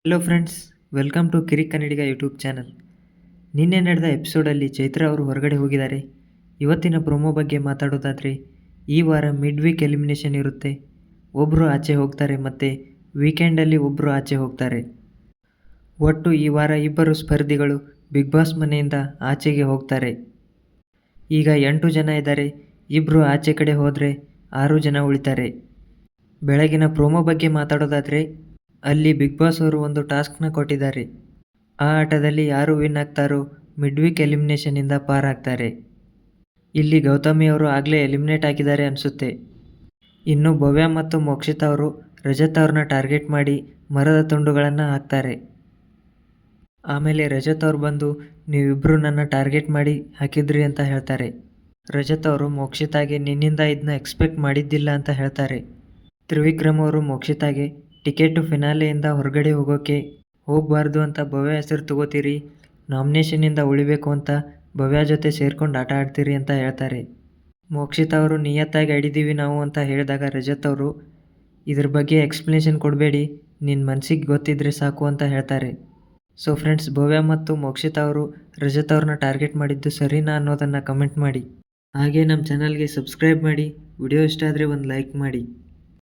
Hello friends, welcome to Kirik Kannadiga YouTube channel. ನಿನ್ನೆ ನಡೆದ ಎಪಿಸೋಡಲ್ಲಿ ಚೈತ್ರ ಅವರು ಹೊರಗಡೆ ಹೋಗಿದ್ದಾರೆ. ಇವತ್ತಿನ ಪ್ರೊಮೋ ಬಗ್ಗೆ ಮಾತಾಡೋದಾದರೆ, ಈ ವಾರ ಮಿಡ್ ವೀಕ್ ಎಲಿಮಿನೇಷನ್ ಇರುತ್ತೆ. ಒಬ್ಬರು ಆಚೆ ಹೋಗ್ತಾರೆ ಮತ್ತು ವೀಕೆಂಡಲ್ಲಿ ಒಬ್ಬರು ಆಚೆ ಹೋಗ್ತಾರೆ. ಒಟ್ಟು ಈ ವಾರ ಇಬ್ಬರು ಸ್ಪರ್ಧಿಗಳು ಬಿಗ್ ಬಾಸ್ ಮನೆಯಿಂದ ಆಚೆಗೆ ಹೋಗ್ತಾರೆ. ಈಗ 8 ಜನ ಇದ್ದಾರೆ. ಇಬ್ಬರು ಆಚೆ ಕಡೆ ಹೋದರೆ 6 ಜನ ಉಳಿತಾರೆ. ಬೆಳಗಿನ ಪ್ರೊಮೋ ಬಗ್ಗೆ ಮಾತಾಡೋದಾದರೆ, ಅಲ್ಲಿ ಬಿಗ್ ಬಾಸ್ ಅವರು ಒಂದು ಟಾಸ್ಕ್ನ ಕೊಟ್ಟಿದ್ದಾರೆ. ಆ ಆಟದಲ್ಲಿ ಯಾರು ವಿನ್ ಆಗ್ತಾರೋ ಮಿಡ್ ವೀಕ್ ಎಲಿಮಿನೇಷನಿಂದ ಪಾರಾಗ್ತಾರೆ. ಇಲ್ಲಿ ಗೌತಮಿ ಅವರು ಆಗಲೇ ಎಲಿಮಿನೇಟ್ ಆಗಿದ್ದಾರೆ ಅನಿಸುತ್ತೆ. ಇನ್ನು ಭವ್ಯ ಮತ್ತು ಮೋಕ್ಷಿತಾ ಅವರು ರಜತ್ ಅವ್ರನ್ನ ಟಾರ್ಗೆಟ್ ಮಾಡಿ ಮರದ ತುಂಡುಗಳನ್ನು ಹಾಕ್ತಾರೆ. ಆಮೇಲೆ ರಜತ್ ಅವ್ರು ಬಂದು, ನೀವಿಬ್ಬರು ನನ್ನ ಟಾರ್ಗೆಟ್ ಮಾಡಿ ಹಾಕಿದ್ರಿ ಅಂತ ಹೇಳ್ತಾರೆ. ರಜತ್ ಅವರು ಮೋಕ್ಷಿತಾಗೆ ನಿನ್ನಿಂದ ಇದನ್ನ ಎಕ್ಸ್ಪೆಕ್ಟ್ ಮಾಡಿದ್ದಿಲ್ಲ ಅಂತ ಹೇಳ್ತಾರೆ. ತ್ರಿವಿಕ್ರಮ್ ಅವರು ಮೋಕ್ಷಿತಾಗೆ ಟಿಕೆಟು ಫಿನಾಲೆಯಿಂದ ಹೊರಗಡೆ ಹೋಗಬಾರ್ದು ಅಂತ ಭವ್ಯ ಹೆಸರು ತಗೋತೀರಿ, ನಾಮಿನೇಷನ್ನಿಂದ ಉಳಿಬೇಕು ಅಂತ ಭವ್ಯ ಜೊತೆ ಸೇರ್ಕೊಂಡು ಆಟ ಆಡ್ತೀರಿ ಅಂತ ಹೇಳ್ತಾರೆ. ಮೋಕ್ಷಿತಾ ಅವರು ನಿಯತ್ತಾಗಿ ಆಡಿದ್ದೀವಿ ನಾವು ಅಂತ ಹೇಳಿದಾಗ ರಜತ್ ಅವರು, ಇದ್ರ ಬಗ್ಗೆ ಎಕ್ಸ್ಪ್ಲನೇಷನ್ ಕೊಡಬೇಡಿ, ನಿನ್ನ ಮನಸ್ಸಿಗೆ ಗೊತ್ತಿದ್ರೆ ಸಾಕು ಅಂತ ಹೇಳ್ತಾರೆ. ಸೊ ಫ್ರೆಂಡ್ಸ್, ಭವ್ಯ ಮತ್ತು ಮೋಕ್ಷಿತಾ ಅವರು ರಜತ್ ಅವ್ರನ್ನ ಟಾರ್ಗೆಟ್ ಮಾಡಿದ್ದು ಸರಿನಾ ಅನ್ನೋದನ್ನು ಕಮೆಂಟ್ ಮಾಡಿ. ಹಾಗೆ ನಮ್ಮ ಚಾನಲ್ಗೆ ಸಬ್ಸ್ಕ್ರೈಬ್ ಮಾಡಿ. ವಿಡಿಯೋ ಇಷ್ಟ ಆದರೆ ಒಂದು ಲೈಕ್ ಮಾಡಿ.